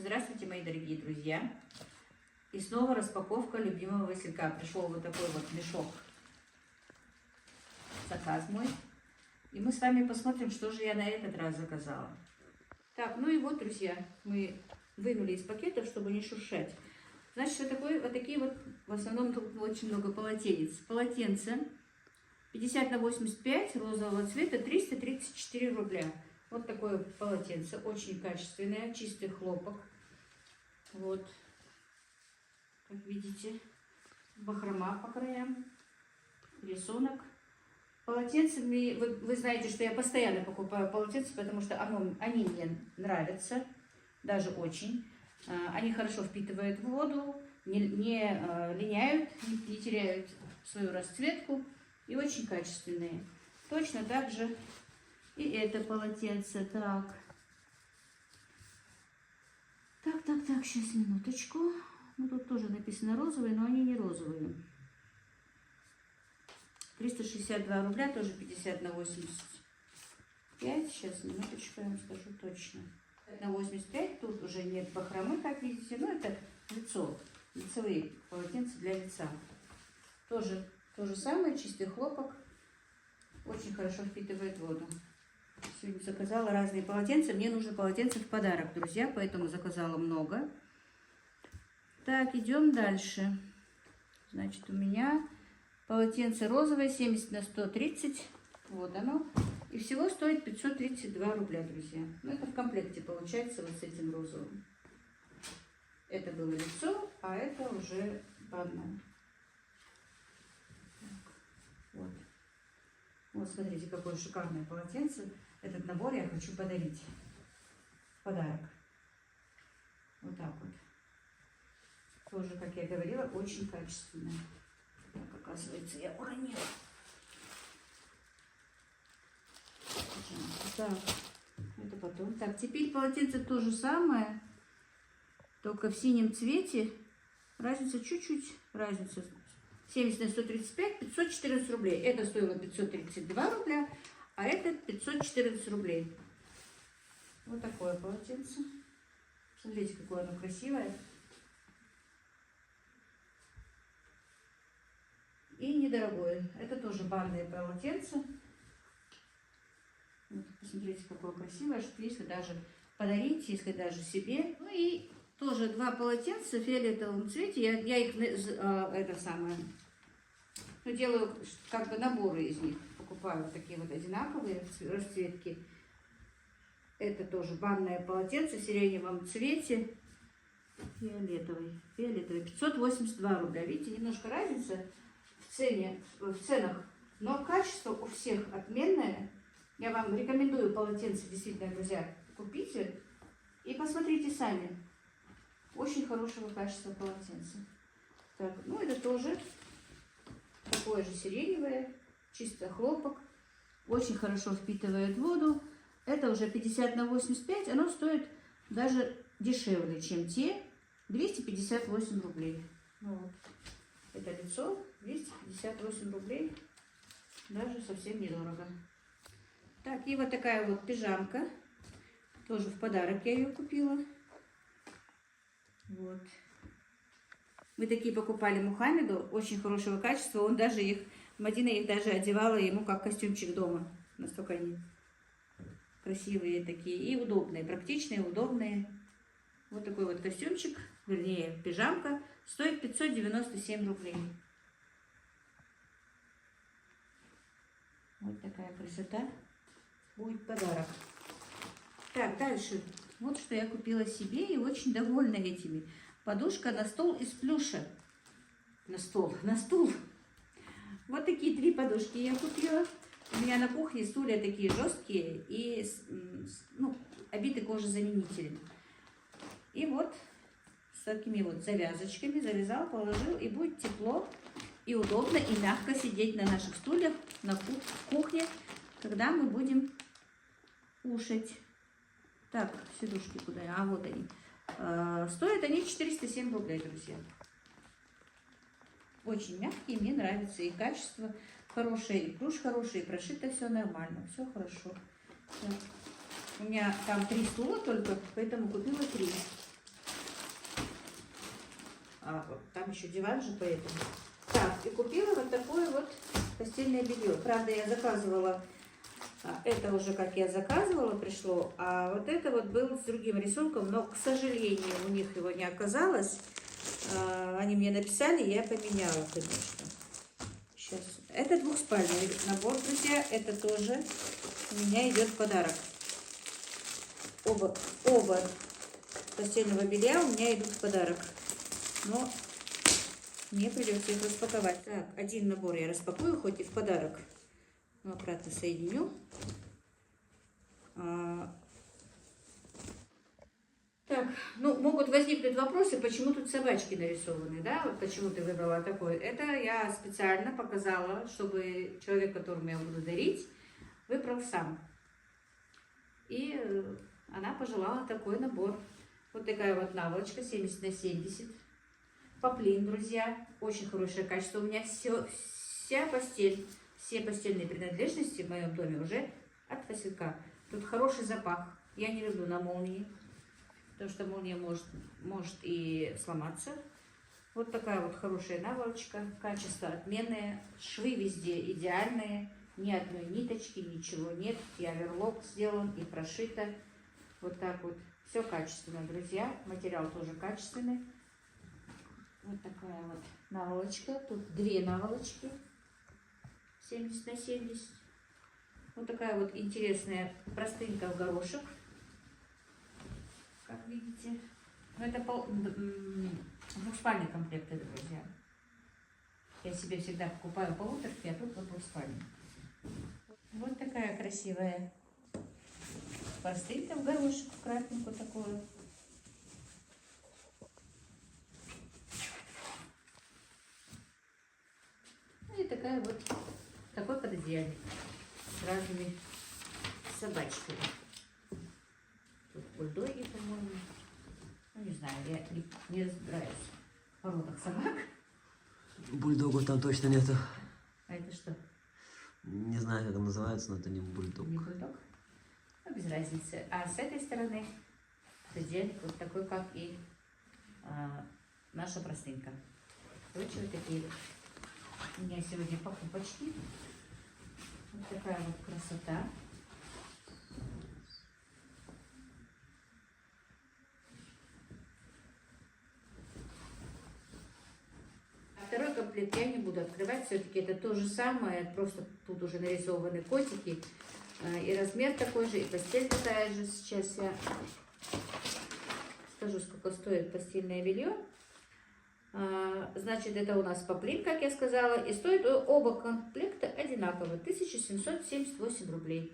Здравствуйте, мои дорогие друзья. И снова распаковка любимого Василька. Пришел вот такой вот мешок. Заказ мой. И мы с вами посмотрим, что же я на этот раз заказала. Так, ну и вот, друзья, мы вынули из пакетов, чтобы не шуршать. Значит, вот такие вот, в основном тут очень много полотенец. Полотенце 50 на 85 розового цвета, 334 рубля. Вот такое полотенце, очень качественное, чистый хлопок. Вот, как видите, бахрома по краям, рисунок. Полотенце, вы знаете, что я постоянно покупаю полотенца, потому что они мне нравятся, даже очень. Они хорошо впитывают воду, не линяют, не теряют свою расцветку и очень качественные. Точно так же и это полотенце. Так, сейчас, минуточку. Ну, тут тоже написано розовые, но они не розовые. 362 рубля, тоже 50 на 85. Сейчас, минуточку, я вам скажу точно. На 85, тут уже нет бахромы, как видите. Но это лицо, лицевые полотенца для лица. Тоже то же самое, чистый хлопок. Очень хорошо впитывает воду. Сегодня заказала разные полотенца. Мне нужно полотенце в подарок, друзья, поэтому заказала много. Так, идем дальше. Значит, у меня полотенце розовое, 70 на 130. Вот оно. И всего стоит 532 рубля, друзья. Ну, это в комплекте получается вот с этим розовым. Это было лицо, а это уже ванна. Вот. Вот, смотрите, какое шикарное полотенце. Этот набор я хочу подарить в подарок. Вот так вот. Тоже, как я говорила, очень качественное. Так, оказывается, я уронила. Так, это потом. Так, теперь полотенце то же самое, только в синем цвете. Разница чуть-чуть, разница. 70 на 135, 514 рублей. Это стоило 532 рубля, а это 514 рублей. Вот такое полотенце. Смотрите, какое оно красивое. И недорогое. Это тоже банное полотенце. Вот, посмотрите, какое красивое, что если даже подарить, если даже себе. Ну и тоже два полотенца в фиолетовом цвете. Я их делаю как бы наборы из них. Покупаю вот такие вот одинаковые расцветки. Это тоже банное полотенце в сиреневом цвете. Фиолетовый. 582 рубля. Видите, немножко разница в ценах. Но качество у всех отменное. Я вам рекомендую полотенце, действительно, друзья, купите и посмотрите сами. Очень хорошего качества полотенца. Так, ну это тоже такое же сиреневое, чисто хлопок. Очень хорошо впитывает воду. Это уже 50 на 85. Оно стоит даже дешевле, чем те. 258 рублей. Вот. Это лицо. 258 рублей. Даже совсем недорого. Так, и вот такая вот пижамка. Тоже в подарок я ее купила. Вот. Мы такие покупали Мухаммеду. Очень хорошего качества. Он даже Мадина их даже одевала ему как костюмчик дома. Настолько они красивые такие. И удобные. Практичные, удобные. Вот такой вот костюмчик. Вернее, пижамка. Стоит 597 рублей. Вот такая красота. Будет подарок. Так, дальше. Вот что я купила себе и очень довольна этими. Подушка на стол из плюша. На стул. Вот такие 3 подушки я купила. У меня на кухне стулья такие жесткие и обиты кожезаменителем. И вот с такими вот завязочками завязал, положил, и будет тепло и удобно и мягко сидеть на наших стульях на кухне, когда мы будем кушать. Так, сидушки куда? А вот они. Стоят они 407 рублей, друзья. Очень мягкие, мне нравится. И качество хорошее, и плюш хороший, и прошито все нормально. Все хорошо. Так. У меня там 3 стула только, поэтому купила 3. еще диван же, поэтому. Так, и купила вот такое вот постельное белье. Правда, я заказывала, это уже как я заказывала пришло, а вот это вот было с другим рисунком, но, к сожалению, у них его не оказалось. Они мне написали, я поменяла, конечно. Сейчас. Это двухспальный набор, друзья, это тоже у меня идет в подарок. Оба постельного белья у меня идут в подарок. Но мне придется их распаковать. Так, один набор я распакую, хоть и в подарок. Но аккуратно соединю. Так, ну, могут возникнуть вопросы, почему тут собачки нарисованы, да? Вот почему ты выбрала такой. Это я специально показала, чтобы человек, которому я буду дарить, выбрал сам. И она пожелала такой набор. Вот такая вот наволочка 70 на 70. Поплин, друзья. Очень хорошее качество. У меня вся постель, все постельные принадлежности в моем доме уже от Василька. Тут хороший запах. Я не люблю на молнии, потому что молния может и сломаться. Вот такая вот хорошая наволочка. Качество отменное. Швы везде идеальные. Ни одной ниточки, ничего нет. И оверлок сделан, и прошито. Вот так вот. Все качественно, друзья. Материал тоже качественный. Вот такая вот наволочка. Тут две наволочки. 70 на 70. Вот такая вот интересная простынка в горошек. Как видите. Но это двухспальный комплект, друзья. Я себе всегда покупаю полуторки, а тут вот двухспальный. Вот такая красивая простынка в горошек, в крапинку такую. Ну и такая вот, такой пододеяльник с разными собачками. Тут бульдоги, по-моему. Ну не знаю, я не разбираюсь в породах собак. Бульдогов там точно нету. А это что? Не знаю, как он называется, но это не бульдог. Не бульдог? Ну, без разницы. А с этой стороны пододеяльник вот такой, как и наша простынка. Короче, вот такие вот. У меня сегодня покупочки. Вот такая вот красота. Второй комплект я не буду открывать, все-таки это то же самое, просто тут уже нарисованы котики, и размер такой же, и постель такая же. Сейчас я скажу, сколько стоит постельное белье. Значит, это у нас поплин, как я сказала, и стоит оба комплекта одинаково, 1778 рублей.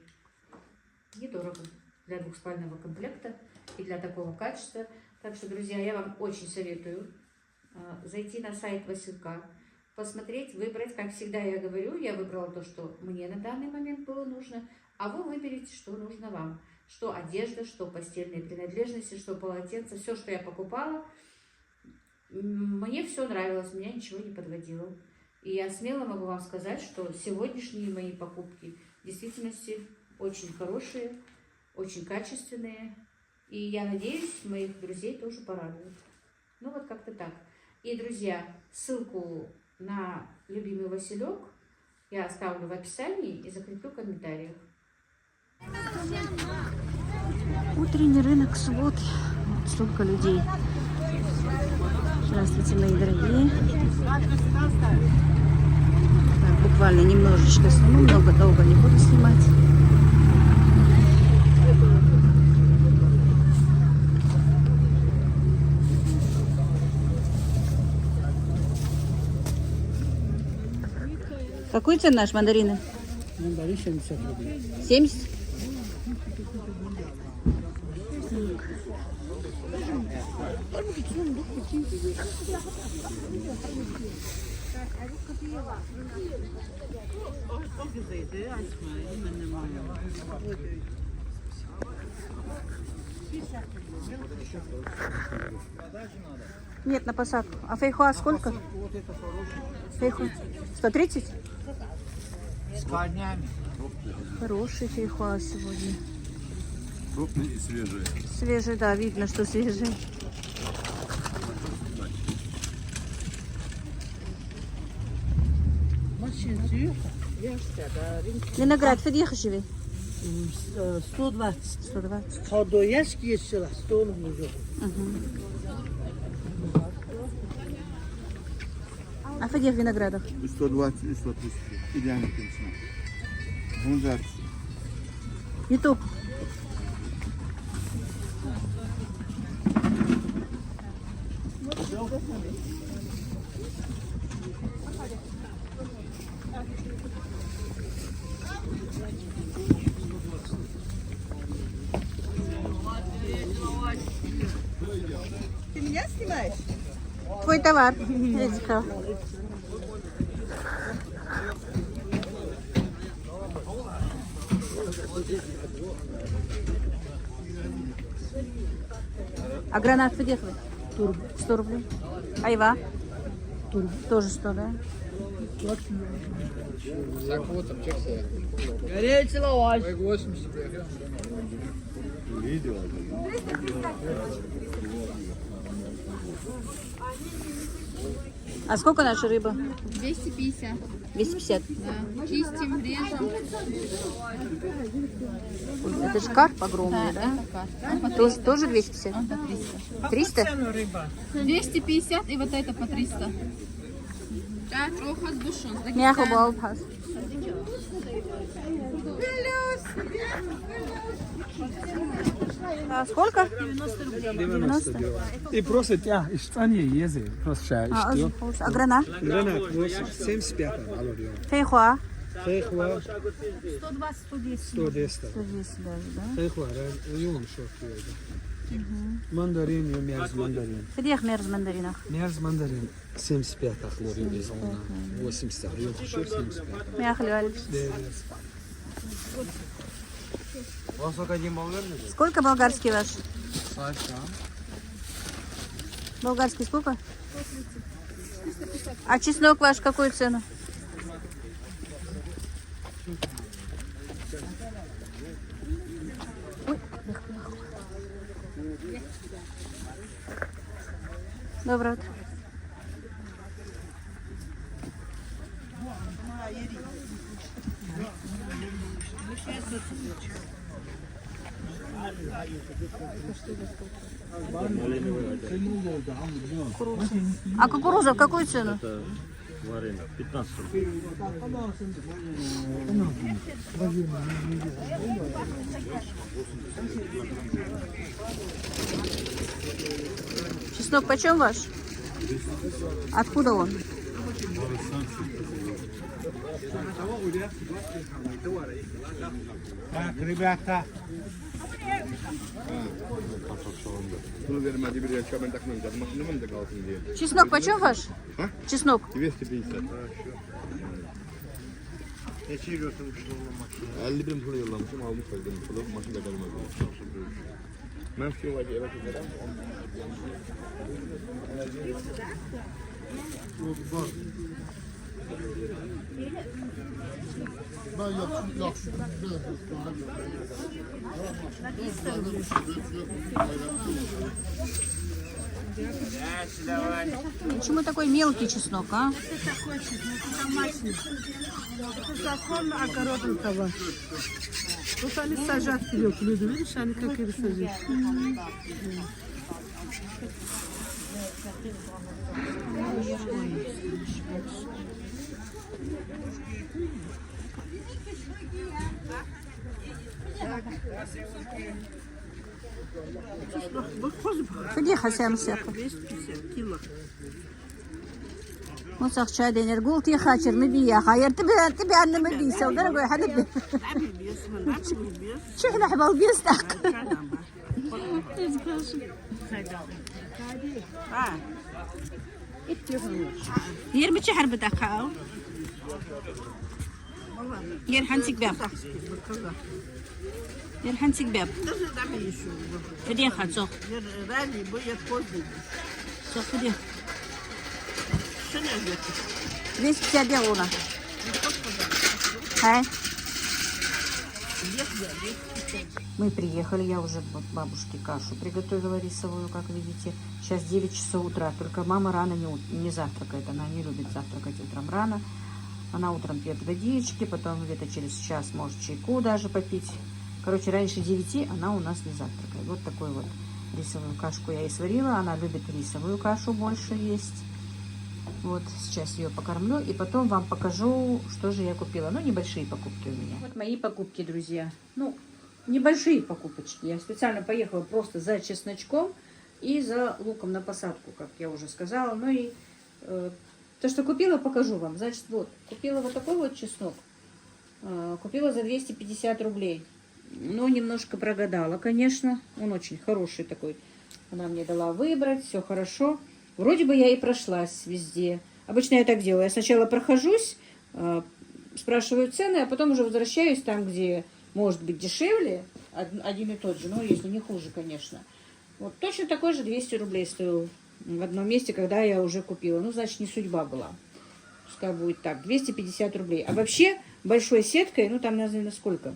Недорого для двухспального комплекта и для такого качества. Так что, друзья, я вам очень советую зайти на сайт Василька, посмотреть, выбрать. Как всегда я говорю, я выбрала то, что мне на данный момент было нужно, а вы выберите, что нужно вам. Что одежда, что постельные принадлежности, что полотенце, все, что я покупала. Мне все нравилось, меня ничего не подводило. И я смело могу вам сказать, что сегодняшние мои покупки в действительности очень хорошие, очень качественные. И я надеюсь, моих друзей тоже порадуют. Ну вот как-то так. И, друзья, ссылку на любимый Василек я оставлю в описании и закреплю в комментариях. Утренний рынок субботы. Вот столько людей. Здравствуйте, мои дорогие. Так, буквально немножечко сниму, много долго не буду снимать. Какой цена наш мандарины? Мандарин 70 рублей. 70? Нет, на посадку. А фейхоа сколько? Вот это хороший. Фейхоа 130? С корнями. Хороший фейхоа сегодня. Крупные и свежие. Свежий, да, видно, что свежий. Виноград, фидеха живи. 120. 120. Подояшки еще раз, 100 уже. А фидех виноградов? 120 и 130. Идеально, конечно. Гунзар. Ютуб. Ты меня снимаешь? Твой товар. Эдика. А гранат фидеховый? 100 рублей. Айва? Тоже 100, да? Горячий лаваш. А сколько наша рыба? 250. 250. Да. Чистим, режем. Это же карп огромный, да? Это карп. Тоже 250? Это 300. 300? 250 и вот это по 300. Да, трохи с душой. Мяхо балпас. А сколько? 90. И просто тя, что не ездит, просто А, что. а гранат? Гранат 75 алло. Фейхуа? Фейхуа 120-110. 110. 110 даже, да? Фейхуа, район шок. Мандарин, я мерз мандарин. Фидех мерз в мандаринах. Мерз мандарин 75 алло, 80 алло, что 75. Мяхо ляль. Сколько болгарский ваш? Болгарский сколько? А чеснок ваш какую цену? Ой, легко. Доброе утро. А кукуруза в какую цену? Варена, 15 рублей. Чеснок почем ваш? Откуда он? Так, ребята. Bunu vermedi bir yaşa ben takmayacağım. Makinemi mi de kalsın diye. Чеснок почем ваш? Ha? Чеснок. 250. Ne çeviriyorsun bu şunu? 50 bin pulu yollamışım almış oldum. Pulu makinede kalmadı. Ben şu vacı eve giderim. Почему такой мелкий чеснок, а? Закон огородного. Вот они сажают вперед, люди, видишь, они как их сажают. Фидеха сямсяха. 250 кило. Мусах чаденер гулти хачер мбия خير تبي أنا مبي سودر أقول حدا بي شو إحنا حبال بيستحق يرمي شحر بتاعه يرحنسك باب يرحنسك باب Даже там еще. فديخة صخ Рали будет поздно. صخ فديخ Что не идет? 250 делуна Хай. Мы приехали, я уже бабушке кашу приготовила рисовую, как видите. Сейчас 9 часов утра, только мама рано не завтракает, она не любит завтракать утром рано. Она утром пьет водички, потом где-то через час может чайку даже попить. Короче, раньше 9 она у нас не завтракает. Вот такой вот рисовую кашку я ей сварила. Она любит рисовую кашу больше есть. Вот, сейчас ее покормлю. И потом вам покажу, что же я купила. Ну, небольшие покупки у меня. Вот мои покупки, друзья. Ну, небольшие покупочки. Я специально поехала просто за чесночком и за луком на посадку, как я уже сказала. Ну и то, что купила, покажу вам. Значит, вот, купила вот такой вот чеснок. Купила за 250 рублей. Но немножко прогадала, конечно. Он очень хороший такой. Она мне дала выбрать, все хорошо. Вроде бы я и прошлась везде. Обычно я так делаю. Я сначала прохожусь, спрашиваю цены, а потом уже возвращаюсь там, где может быть дешевле. Один и тот же, но если не хуже, конечно. Вот точно такой же 200 рублей стоил в одном месте, когда я уже купила. Ну, значит, не судьба была. Пускай будет так. 250 рублей. А вообще, большой сеткой, ну, там, наверное, сколько?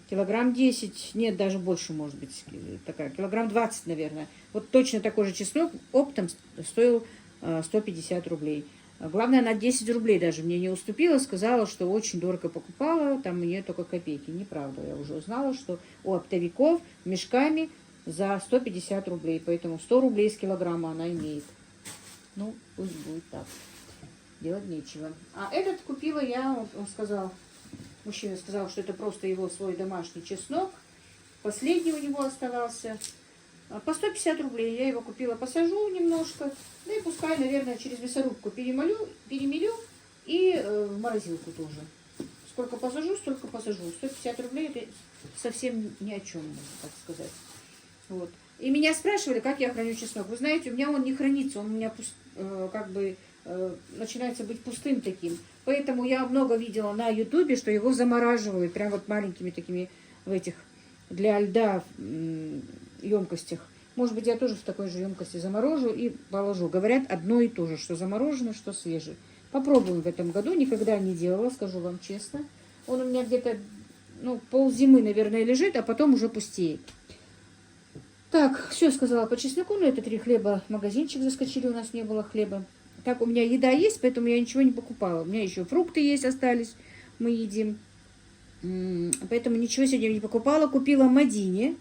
Килограмм 10, нет, даже больше, может быть, такая, килограмм 20, наверное. Вот точно такой же чеснок оптом стоил 150 рублей. Главное, она 10 рублей даже мне не уступила, сказала, что очень дорого покупала, там мне только копейки. Неправда, я уже узнала, что у оптовиков мешками за 150 рублей, поэтому 100 рублей с килограмма она имеет. Ну, пусть будет так, делать нечего. А этот купила я, он сказал... Мужчина сказал, что это просто его свой домашний чеснок. Последний у него оставался. По 150 рублей. Я его купила, посажу немножко. Да и пускай, наверное, через мясорубку перемелю и в морозилку тоже. Сколько посажу, столько посажу. 150 рублей это совсем ни о чем, можно так сказать. Вот. И меня спрашивали, как я храню чеснок. Вы знаете, у меня он не хранится. Он у меня как бы начинается быть пустым таким. Поэтому я много видела на ютубе, что его замораживают прям вот маленькими такими в этих для льда емкостях. Может быть, я тоже в такой же емкости заморожу и положу. Говорят одно и то же, что заморожено, что свежее. Попробуем в этом году. Никогда не делала, скажу вам честно. Он у меня где-то ползимы, наверное, лежит, а потом уже пустеет. Так, все сказала по чесноку. Ну, это 3 хлеба. Магазинчик заскочили, у нас не было хлеба. Так, у меня еда есть, поэтому я ничего не покупала. У меня еще фрукты есть, остались, мы едим. Поэтому ничего сегодня не покупала. Купила Мадине.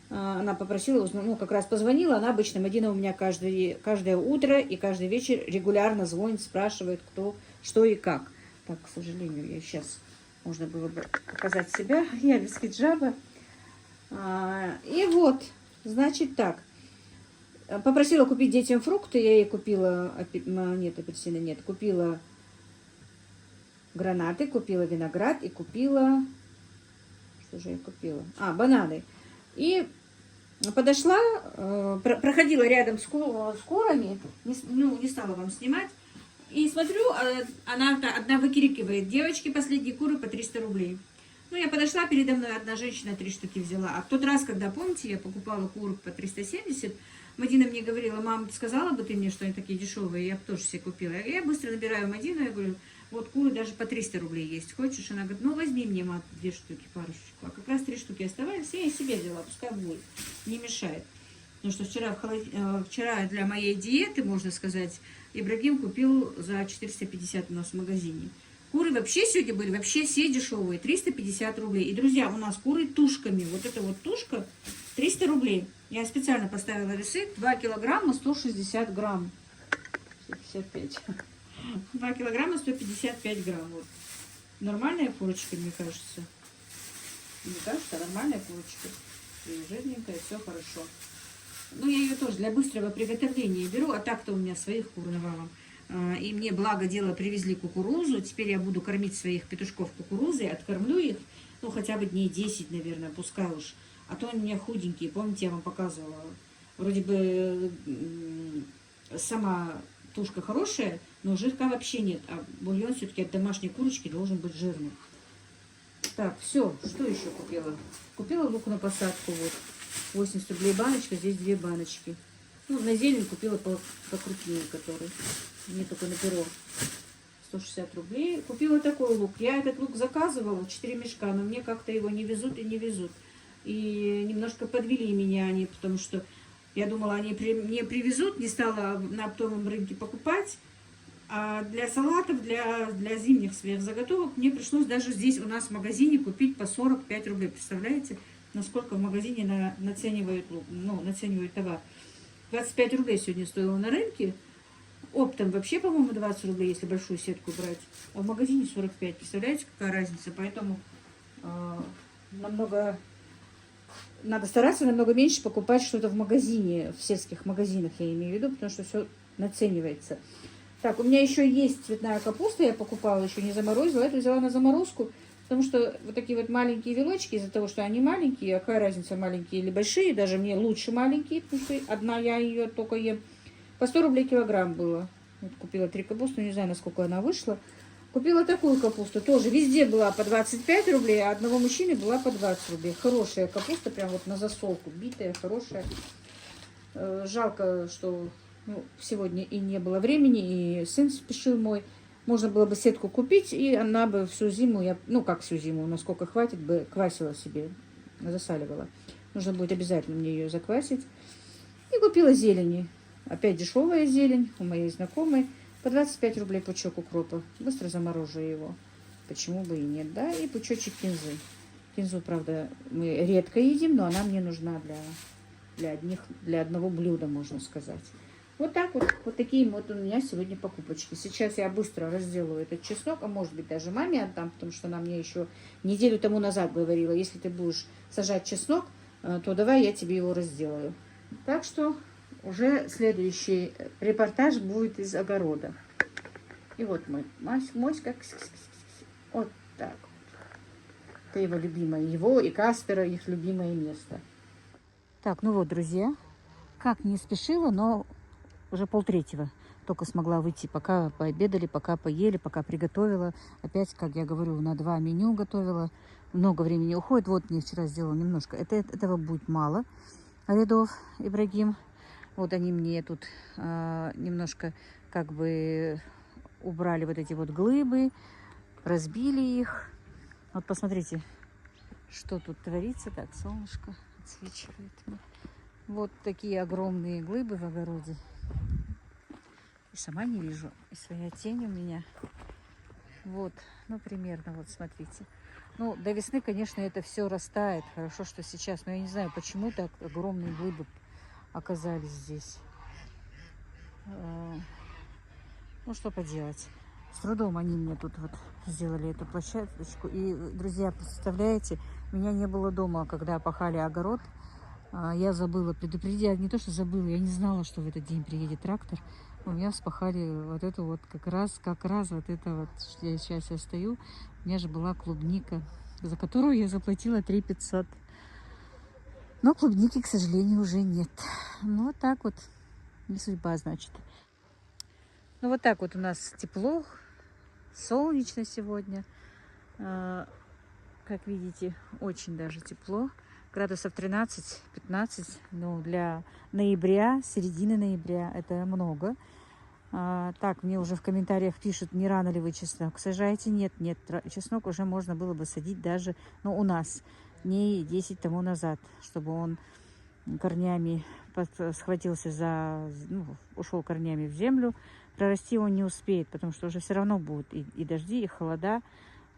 Она попросила, как раз позвонила. Она обычно, Мадина у меня каждое утро и каждый вечер регулярно звонит, спрашивает, кто, что и как. Так, к сожалению, я сейчас, можно было бы показать себя. Я без хиджаба. И вот, значит так. Попросила купить детям фрукты, я ей купила, апельсина нет, купила гранаты, купила виноград и купила, что же я купила? Бананы. И подошла, проходила рядом с курами, не стала вам снимать, и смотрю, она одна выкрикивает: девочки, последние куры по 300 рублей. Ну, я подошла, передо мной одна женщина 3 штуки взяла. А в тот раз, когда, помните, я покупала кур по 370, Мадина мне говорила: мам, сказала бы ты мне, что они такие дешевые, я бы тоже себе купила. Я быстро набираю Мадину, я говорю: вот куры даже по 300 рублей есть, хочешь? Она говорит: ну, возьми мне, мам, 2 штуки, парочку. А как раз 3 штуки оставались, я и себе взяла, пускай будет, не мешает. Потому что вчера для моей диеты, можно сказать, Ибрагим купил за 450 у нас в магазине. Куры вообще сегодня были, вообще все дешевые, 350 рублей. И, друзья, у нас куры тушками. Вот эта вот тушка 300 рублей. Я специально поставила весы. 2 килограмма 160 грамм. 155. 2 килограмма 155 грамм. Вот. Нормальная курочка, мне кажется. Мне кажется, нормальная курочка. И жирненькая, все хорошо. Ну, я ее тоже для быстрого приготовления беру. А так-то у меня своих кур навалом. И мне, благо дело, привезли кукурузу. Теперь я буду кормить своих петушков кукурузой. Откормлю их, хотя бы дней 10, наверное, пускай уж. А то они у меня худенькие. Помните, я вам показывала. Вроде бы сама тушка хорошая, но жирка вообще нет. А бульон все-таки от домашней курочки должен быть жирным. Так, все. Что еще купила? Купила лук на посадку. Вот. 80 рублей баночка. Здесь 2 баночки. На зелень купила покрупнее, который. Мне только на перо 160 рублей. Купила такой лук. Я этот лук заказывала, 4 мешка, но мне как-то его не везут и не везут. И немножко подвели меня они, потому что я думала, они мне привезут, не стала на оптовом рынке покупать. А для салатов, для зимних сверхзаготовок мне пришлось даже здесь у нас в магазине купить по 45 рублей. Представляете, насколько в магазине наценивают товар. 25 рублей сегодня стоило на рынке. Оптом вообще, по-моему, 20 рублей, если большую сетку брать. А в магазине 45. Представляете, какая разница? Поэтому надо стараться намного меньше покупать что-то в магазине, в сельских магазинах, я имею в виду, потому что все наценивается. Так, у меня еще есть цветная капуста, я покупала, еще не заморозила. Эту взяла на заморозку, потому что вот такие вот маленькие вилочки, из-за того, что они маленькие, а какая разница, маленькие или большие, даже мне лучше маленькие, потому что одна я ее только ем. По 100 рублей килограмм было. Вот купила 3 капусты, не знаю, насколько она вышла. Купила такую капусту, тоже везде была по 25 рублей, а одного мужчины была по 20 рублей. Хорошая капуста, прям вот на засолку, битая, хорошая. Жалко, что сегодня и не было времени, и сын спешил мой. Можно было бы сетку купить, и она бы всю зиму, всю зиму, насколько хватит, бы квасила себе, засаливала. Нужно будет обязательно мне ее заквасить. И купила зелени. Опять дешевая зелень у моей знакомой. По 25 рублей пучок укропа. Быстро заморожу его. Почему бы и нет, да? И пучочек кинзы. Кинзу, правда, мы редко едим, но она мне нужна для одного блюда, можно сказать. Вот так вот. Вот такие вот у меня сегодня покупочки. Сейчас я быстро разделаю этот чеснок, а может быть даже маме отдам, потому что она мне еще неделю тому назад говорила, если ты будешь сажать чеснок, то давай я тебе его разделаю. Так что уже следующий репортаж будет из огорода. И вот мой моська. Вот так вот. Это его любимое. Его и Каспера, их любимое место. Так, ну вот, друзья. Как не спешила, но уже 2:30 только смогла выйти. Пока пообедали, пока поели, пока приготовила. Опять, как я говорю, на 2 меню готовила. Много времени уходит. Вот мне вчера сделала немножко. Этого будет мало рядов, Ибрагим. Вот они мне тут немножко как бы убрали вот эти вот глыбы, разбили их. Вот посмотрите, что тут творится. Так, солнышко отсвечивает. Вот такие огромные глыбы в огороде. И сама не вижу, и своя тень у меня. Вот, примерно, вот смотрите. До весны, конечно, это все растает. Хорошо, что сейчас, но я не знаю, почему так огромные глыбы оказались здесь. Что поделать. С трудом они мне тут вот сделали эту площадочку. И, друзья, представляете, меня не было дома, когда пахали огород. Я забыла предупредить. Не то, что забыла, я не знала, что в этот день приедет трактор. У меня вспахали вот эту вот как раз вот это вот. Сейчас я стою. У меня же была клубника, за которую я заплатила 3 500. Но клубники, к сожалению, уже нет. Вот так вот. Не судьба, значит. Вот так вот у нас тепло. Солнечно сегодня. Как видите, очень даже тепло. Градусов 13-15. Для ноября, середины ноября, это много. Так, мне уже в комментариях пишут, не рано ли вы чеснок сажаете. Нет, чеснок уже можно было бы садить даже, у нас дней 10 тому назад, чтобы он корнями схватился ушел корнями в землю. Прорасти он не успеет, потому что уже все равно будут и дожди, и холода.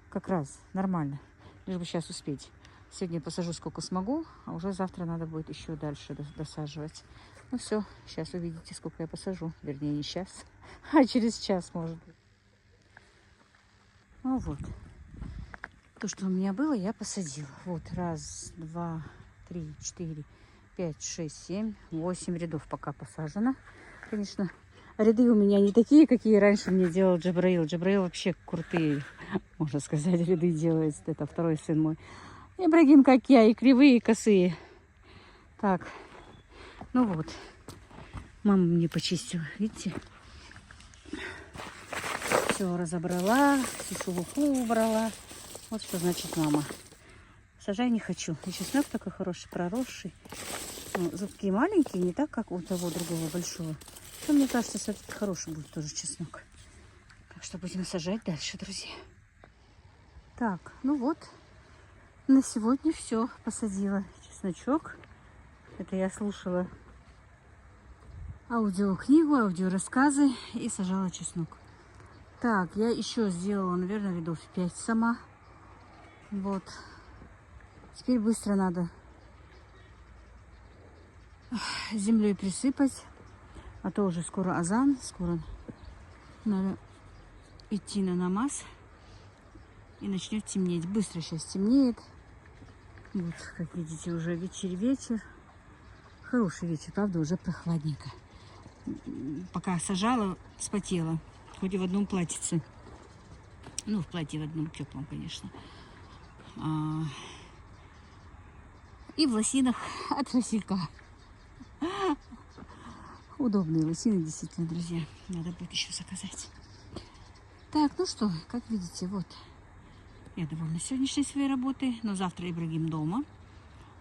Как раз нормально, лишь бы сейчас успеть. Сегодня посажу сколько смогу, а уже завтра надо будет еще дальше досаживать. Все, сейчас увидите, сколько я посажу. Вернее, не сейчас, а через час, может быть. Вот. То, что у меня было, я посадила. Вот, 1, 2, 3, 4, 5, 6, 7, 8 рядов пока посажено. Конечно, ряды у меня не такие, какие раньше мне делал Джабраил. Джабраил вообще крутые, можно сказать, ряды делает. Это второй сын мой. Ибрагим, как я, и кривые, и косые. Так, вот. Мама мне почистила, видите? Все разобрала, всю шелуху убрала. Вот что значит мама. Сажай не хочу. И чеснок такой хороший, проросший. Зубки маленькие, не так, как у того другого большого. Но мне кажется, все-таки хороший будет тоже чеснок. Так что будем сажать дальше, друзья. Так, вот. На сегодня все. Посадила чесночок. Это я слушала аудиокнигу, аудиорассказы и сажала чеснок. Так, я еще сделала, наверное, рядов 5 сама. Вот. Теперь быстро надо землей присыпать. А то уже скоро азан, скоро надо идти на намаз. И начнет темнеть. Быстро сейчас темнеет. Вот, как видите, уже вечер. Хороший вечер, правда, уже прохладненько. Пока сажала, вспотела. Хоть и в одном платьице. Ну, в платье в одном теплом, конечно. И в лосинах от Василька. Удобные лосины, действительно, друзья. Надо будет еще заказать. Так, ну что, как видите, вот. Я довольна сегодняшней своей работой. Но завтра Ибрагим дома.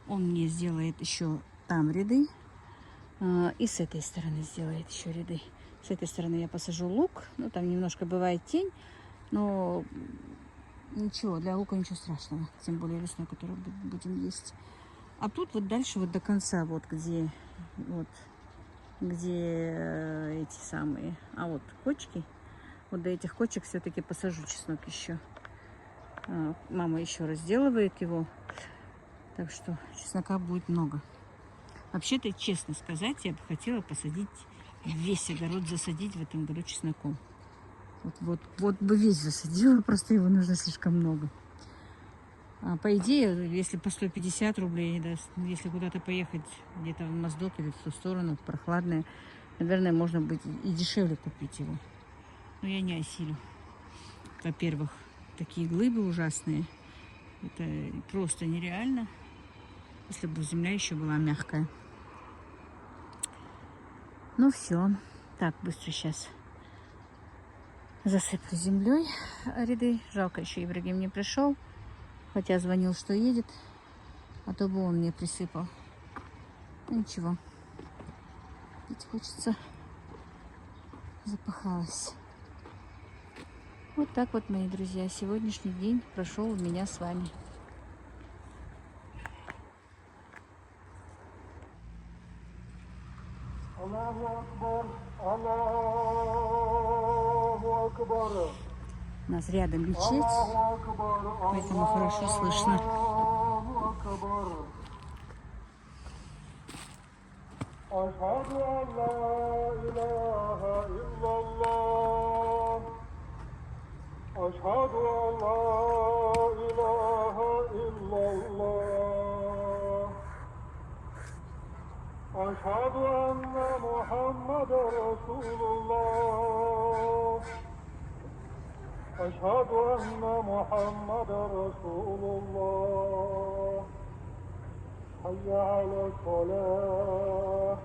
Он мне сделает еще там ряды. И с этой стороны сделает еще ряды. С этой стороны я посажу лук. Ну, там немножко бывает тень. Но ничего, для лука ничего страшного. Тем более весной, которую будем есть. А тут вот дальше, вот до конца, вот где эти самые, вот кочки. Вот до этих кочек все-таки посажу чеснок еще. Мама еще разделывает его. Так что чеснока будет много. Вообще-то, честно сказать, я бы хотела посадить весь огород, засадить в этом году чесноком. Вот бы весь засадила, просто его нужно слишком много. По идее, если по 150 рублей, да, если куда-то поехать, где-то в Моздок или в ту сторону, прохладное, наверное, можно быть и дешевле купить его. Но я не осилю. Во-первых, такие глыбы ужасные. Это просто нереально. Если бы земля еще была мягкая. Ну все. Так, быстро сейчас засыплю землей ряды. Жалко, еще Ибрагим не пришел. Хотя звонил, что едет. А то бы он мне присыпал. Ну, ничего. Пить хочется. Запахалась. Вот так вот, мои друзья. Сегодняшний день прошел у меня с вами. У нас рядом мечеть, поэтому хорошо слышно. أشهد أن محمد رسول الله أشهد أن محمد رسول الله حي على الصلاة